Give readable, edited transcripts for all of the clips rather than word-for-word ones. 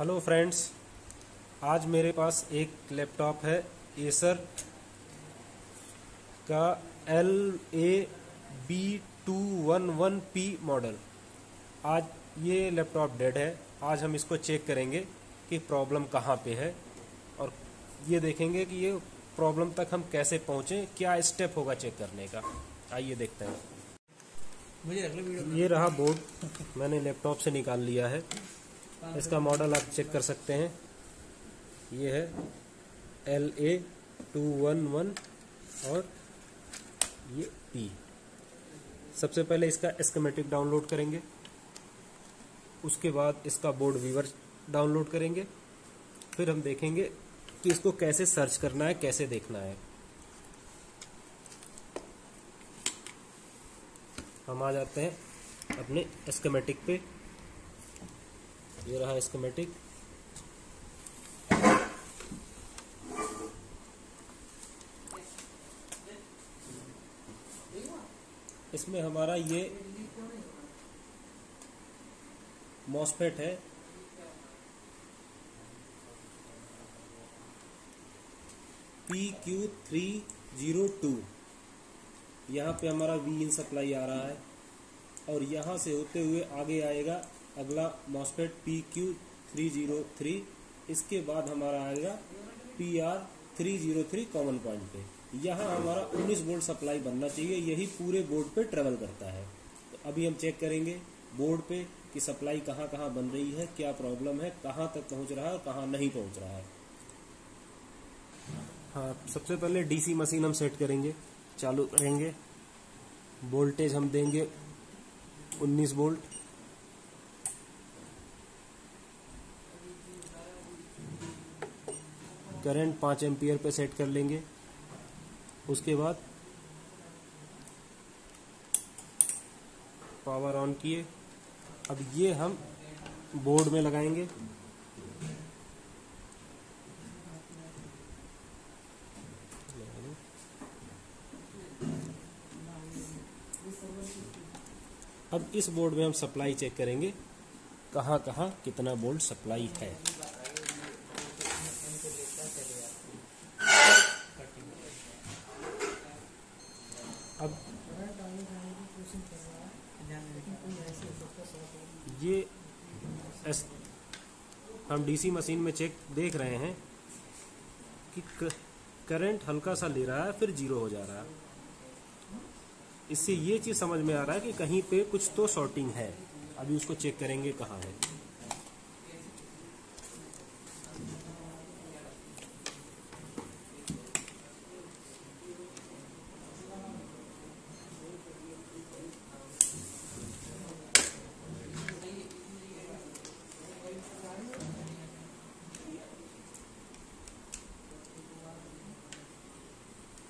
Hello friends, आज मेरे पास एक लैपटॉप है एसर का LA-B211P मॉडल। आज ये लैपटॉप डेड है। आज हम इसको चेक करेंगे कि प्रॉब्लम कहाँ पे है और ये देखेंगे कि ये प्रॉब्लम तक हम कैसे पहुँचें, क्या स्टेप होगा चेक करने का। आइए देखते हैं। ये रहा बोर्ड, मैंने लैपटॉप से निकाल लिया है। इसका मॉडल आप चेक कर सकते हैं। ये है LA-211 और ये P। सबसे पहले इसका स्कीमेटिक डाउनलोड करेंगे, उसके बाद इसका बोर्ड व्यूअर डाउनलोड करेंगे। फिर हम देखेंगे कि इसको कैसे सर्च करना है, कैसे देखना है। हम आ जाते हैं अपने स्कीमेटिक पे। ये रहा स्कीमेटिक। इसमें हमारा ये मॉसफेट है, PQ302। यहाँ पे हमारा वी इन सप्लाई आ रहा है और यहाँ से होते हुए आगे आएगा अगला मॉसफेट PQ303। इसके बाद हमारा आएगा PR303 कॉमन पॉइंट पे। यहाँ हमारा 19 वोल्ट सप्लाई बनना चाहिए, यही पूरे बोर्ड पे ट्रेवल करता है। तो अभी हम चेक करेंगे बोर्ड पे कि सप्लाई कहाँ कहाँ बन रही है, क्या प्रॉब्लम है, कहाँ तक पहुँच रहा है और कहाँ नहीं पहुँच रहा है। हाँ, सबसे पहले DC मशीन हम सेट करेंगे, चालू करेंगे। वोल्टेज हम देंगे 19 वोल्ट। करंट 5 एम्पियर पे सेट कर लेंगे। उसके बाद पावर ऑन किए। अब ये हम बोर्ड में लगाएंगे। अब इस बोर्ड में हम सप्लाई चेक करेंगे, कहाँ कहाँ कितना वोल्ट सप्लाई है। अब ये हम DC मशीन में चेक देख रहे हैं कि करंट हल्का सा ले रहा है, फिर जीरो हो जा रहा है। इससे ये चीज समझ में आ रहा है कि कहीं पे कुछ तो शॉर्टिंग है। अभी उसको चेक करेंगे कहाँ है।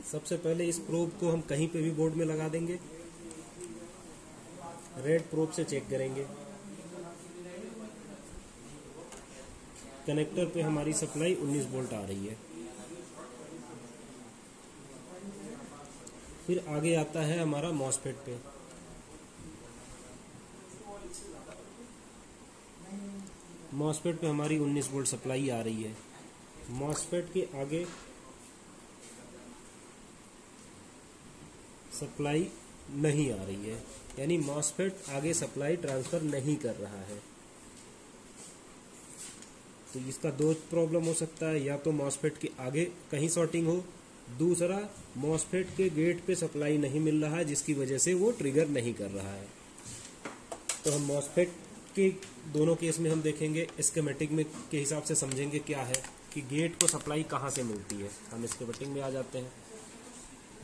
सबसे पहले इस प्रोब को हम कहीं पे भी बोर्ड में लगा देंगे। रेड प्रोब से चेक करेंगे। कनेक्टर पे हमारी सप्लाई 19 वोल्ट आ रही है। फिर आगे आता है हमारा मॉसफेट पे। मॉसफेट पे हमारी 19 वोल्ट सप्लाई आ रही है। मॉसफेट के आगे सप्लाई नहीं आ रही है, यानी मॉसफेट आगे सप्लाई ट्रांसफर नहीं कर रहा है। तो इसका दो प्रॉब्लम हो सकता है, या तो मॉसफेट के आगे कहीं शॉर्टिंग हो, दूसरा मॉसफेट के गेट पे सप्लाई नहीं मिल रहा है जिसकी वजह से वो ट्रिगर नहीं कर रहा है। तो हम मॉसफेट के दोनों केस में हम देखेंगे, स्कीमेटिक में के हिसाब से समझेंगे क्या है कि गेट को सप्लाई कहाँ से मिलती है। हम स्कीमेटिक में आ जाते हैं।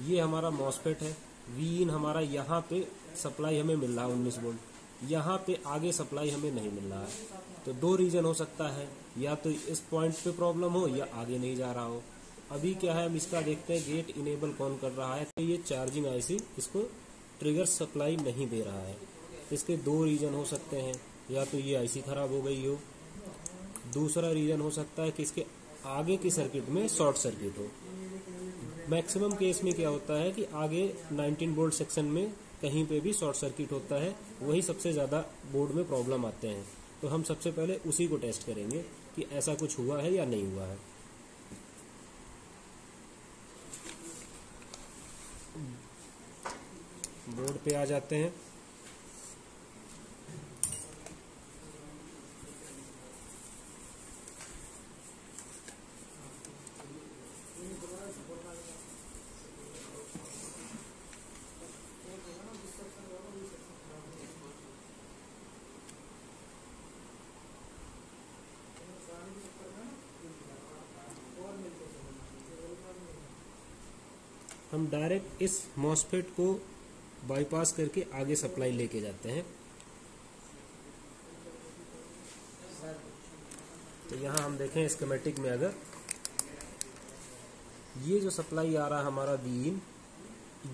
ये हमारा मॉसफेट है। वी इन हमारा यहाँ पे सप्लाई हमें मिल रहा है 19 वोल्ट, यहाँ पे आगे सप्लाई हमें नहीं मिल रहा है। तो दो रीजन हो सकता है, या तो इस पॉइंट पे प्रॉब्लम हो या आगे नहीं जा रहा हो। अभी क्या है, हम इसका देखते हैं गेट इनेबल कौन कर रहा है। तो ये चार्जिंग IC इसको ट्रिगर सप्लाई नहीं दे रहा है। इसके दो रीजन हो सकते हैं, या तो ये IC खराब हो गई हो, दूसरा रीजन हो सकता है कि इसके आगे की सर्किट में शॉर्ट सर्किट हो। मैक्सिमम केस में क्या होता है कि आगे 19 वोल्ट सेक्शन में कहीं पे भी शॉर्ट सर्किट होता है, वही सबसे ज़्यादा बोर्ड में प्रॉब्लम आते हैं। तो हम सबसे पहले उसी को टेस्ट करेंगे कि ऐसा कुछ हुआ है या नहीं हुआ है। बोर्ड पे आ जाते हैं। हम डायरेक्ट इस मॉसफेट को बाईपास करके आगे सप्लाई लेके जाते हैं। तो यहाँ हम देखें स्कीमेटिक में, अगर ये जो सप्लाई आ रहा है हमारा Vin,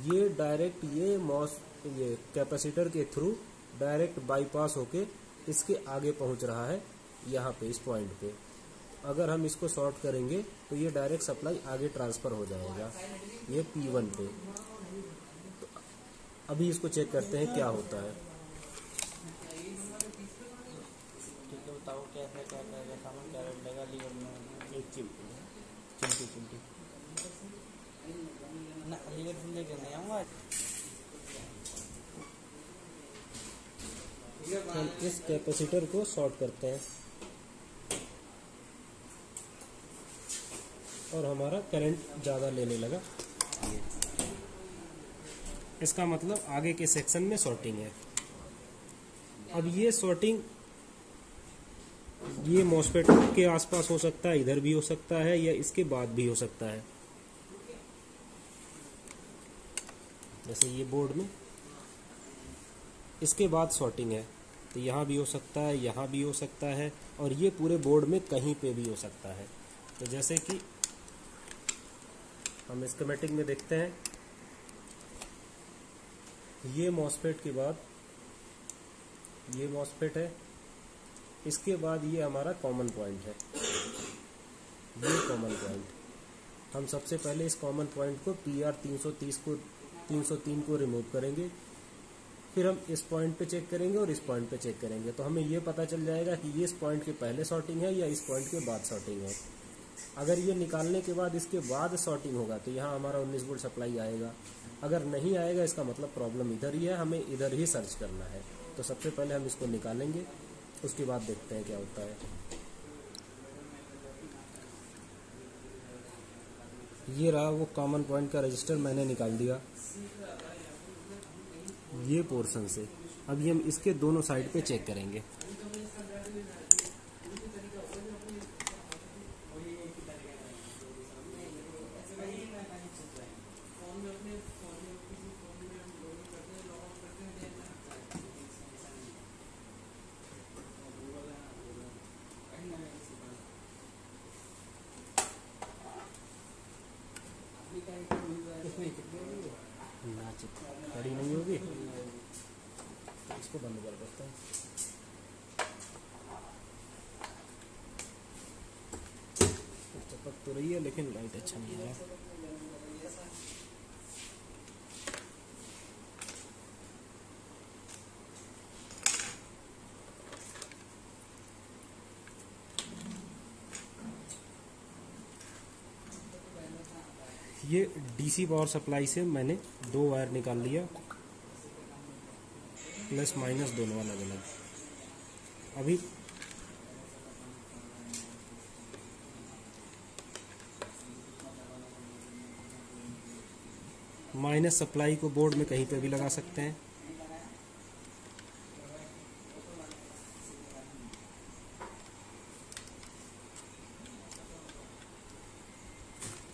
ये डायरेक्ट ये कैपेसिटर के थ्रू डायरेक्ट बाईपास होके इसके आगे पहुंच रहा है, यहाँ पे इस पॉइंट पे। अगर हम इसको शॉर्ट करेंगे तो ये डायरेक्ट सप्लाई आगे ट्रांसफर हो जाएगा ये P1 पे। तो अभी इसको चेक करते हैं क्या होता है। बताओ क्या सामान क्या रेट लगा लीवर में? एक चिमटी ना लीवर से लेके नहीं आऊँगा। हम इस कैपेसिटर को शॉर्ट करते हैं और हमारा करंट ज़्यादा लेने लगा। इसका मतलब आगे के सेक्शन में शॉर्टिंग है। अब ये शॉर्टिंग ये मॉसफेट के आसपास हो सकता है, इधर भी हो सकता है, या इसके बाद भी हो सकता है। जैसे ये बोर्ड में इसके बाद शॉर्टिंग है, तो यहाँ भी हो सकता है, यहाँ भी हो सकता है, और ये पूरे बोर्ड में कहीं पे भी हो सकता है। तो जैसे कि हम स्कीमेटिक में देखते हैं, ये मॉसफेट के बाद ये मॉसफेट है, इसके बाद ये हमारा कॉमन पॉइंट है, ये कॉमन पॉइंट। हम सबसे पहले इस कॉमन पॉइंट को PR 303 को रिमूव करेंगे, फिर हम इस पॉइंट पे चेक करेंगे और इस पॉइंट पे चेक करेंगे। तो हमें ये पता चल जाएगा कि ये इस पॉइंट के पहले शॉर्टिंग है या इस पॉइंट के बाद शॉर्टिंग है। अगर ये निकालने के बाद इसके बाद शॉर्टिंग होगा तो यहाँ हमारा 19 वोल्ट सप्लाई आएगा। अगर नहीं आएगा इसका मतलब प्रॉब्लम इधर ही है, हमें इधर ही सर्च करना है। तो सबसे पहले हम इसको निकालेंगे, उसके बाद देखते हैं क्या होता है। ये रहा वो कॉमन पॉइंट का रजिस्टर, मैंने निकाल दिया ये पोर्शन से। अभी हम इसके दोनों साइड पे चेक करेंगे। खड़ी नहीं होगी तो इसको बंद कर देते हैं। चपक तो रही है लेकिन लाइट अच्छा नहीं आ रहा। ये DC पावर सप्लाई से मैंने 2 वायर निकाल लिया, प्लस माइनस दोनों अलग अलग। अभी माइनस सप्लाई को बोर्ड में कहीं पे भी लगा सकते हैं।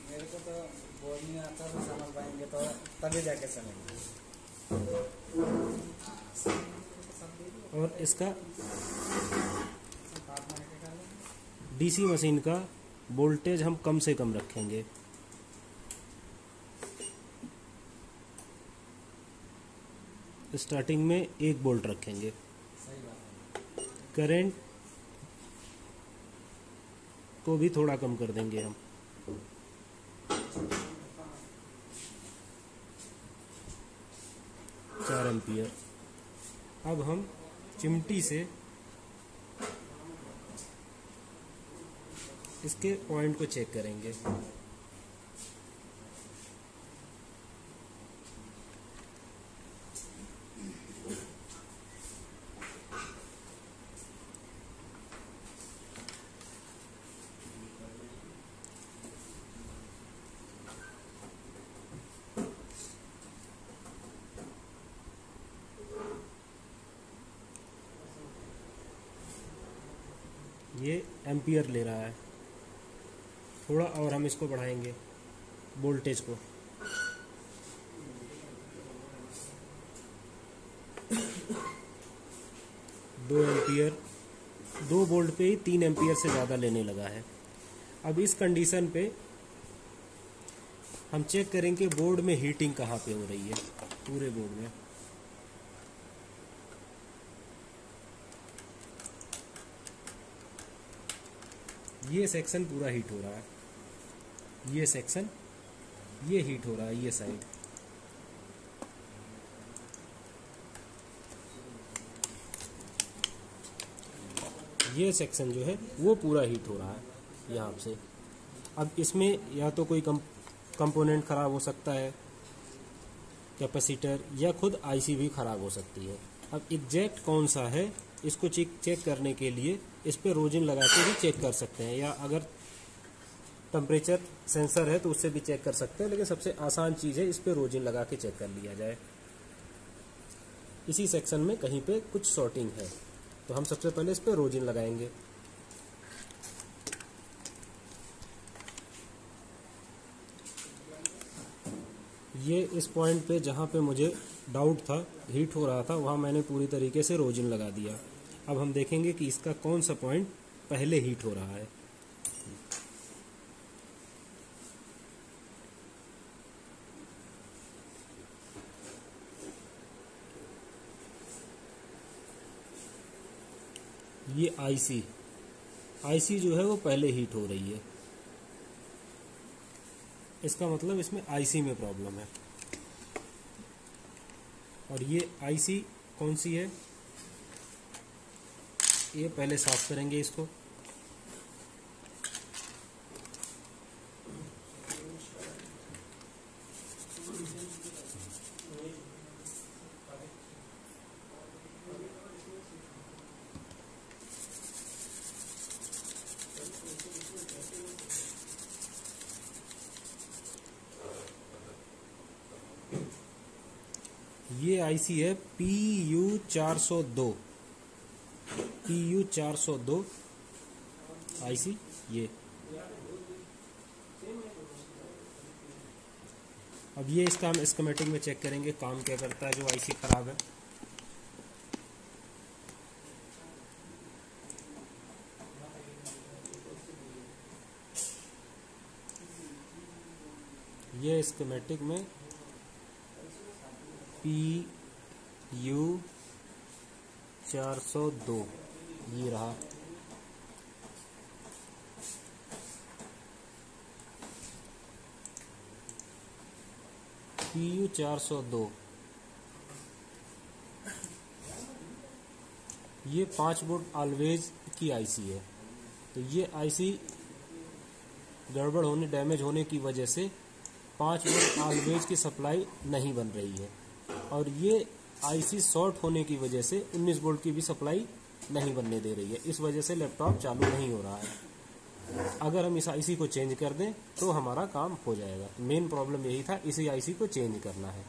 मेरे को तो बोर्ड नहीं आता, तो समझ पाएंगे तो तभी जाके समझेंगे। और इसका DC मशीन का वोल्टेज हम कम से कम रखेंगे। स्टार्टिंग में 1 वोल्ट रखेंगे। करंट को भी थोड़ा कम कर देंगे हम। एम्पियर। अब हम चिमटी से इसके पॉइंट को चेक करेंगे। ये एम्पियर ले रहा है, थोड़ा और हम इसको बढ़ाएंगे वोल्टेज को। दो एम्पियर, 2 वोल्ट पे ही 3 एम्पियर से ज़्यादा लेने लगा है। अब इस कंडीशन पे हम चेक करेंगे बोर्ड में हीटिंग कहाँ पे हो रही है, पूरे बोर्ड में। ये सेक्शन पूरा हीट हो रहा है, ये सेक्शन, ये हीट हो रहा है, ये साइड। ये सेक्शन जो है वो पूरा हीट हो रहा है यहाँ से। अब इसमें या तो कोई कंपोनेंट ख़राब हो सकता है, कैपेसिटर, या खुद आईसी भी ख़राब हो सकती है। अब एग्जैक्ट कौन सा है इसको चेक करने के लिए इस पे रोजिन लगा के भी चेक कर सकते हैं, या अगर टेम्परेचर सेंसर है तो उससे भी चेक कर सकते हैं, लेकिन सबसे आसान चीज़ है इस पे रोजिन लगा के चेक कर लिया जाए। इसी सेक्शन में कहीं पे कुछ शॉर्टिंग है तो हम सबसे पहले इस पे रोजिन लगाएंगे। ये इस पॉइंट पे जहाँ पे मुझे डाउट था, हीट हो रहा था, वहाँ मैंने पूरी तरीके से रोजिन लगा दिया। अब हम देखेंगे कि इसका कौन सा पॉइंट पहले हीट हो रहा है। ये आईसी जो है वो पहले हीट हो रही है, इसका मतलब इसमें आईसी में प्रॉब्लम है। और ये आईसी कौन सी है, ये पहले साफ करेंगे इसको। ये आईसी है PU402 आईसी। ये अब ये इसका हम स्कीमेटिक में चेक करेंगे काम क्या करता है जो आईसी खराब है। ये स्कीमेटिक में PU402 ये रहा। PU402 ये 5 वोल्ट ऑलवेज की आईसी है। तो ये आईसी गड़बड़ होने, डैमेज होने की वजह से 5 वोल्ट ऑलवेज की सप्लाई नहीं बन रही है, और ये आईसी शॉर्ट होने की वजह से 19 वोल्ट की भी सप्लाई नहीं बनने दे रही है। इस वजह से लैपटॉप चालू नहीं हो रहा है। अगर हम इस आईसी को चेंज कर दें तो हमारा काम हो जाएगा। मेन प्रॉब्लम यही था, इसी आईसी को चेंज करना है।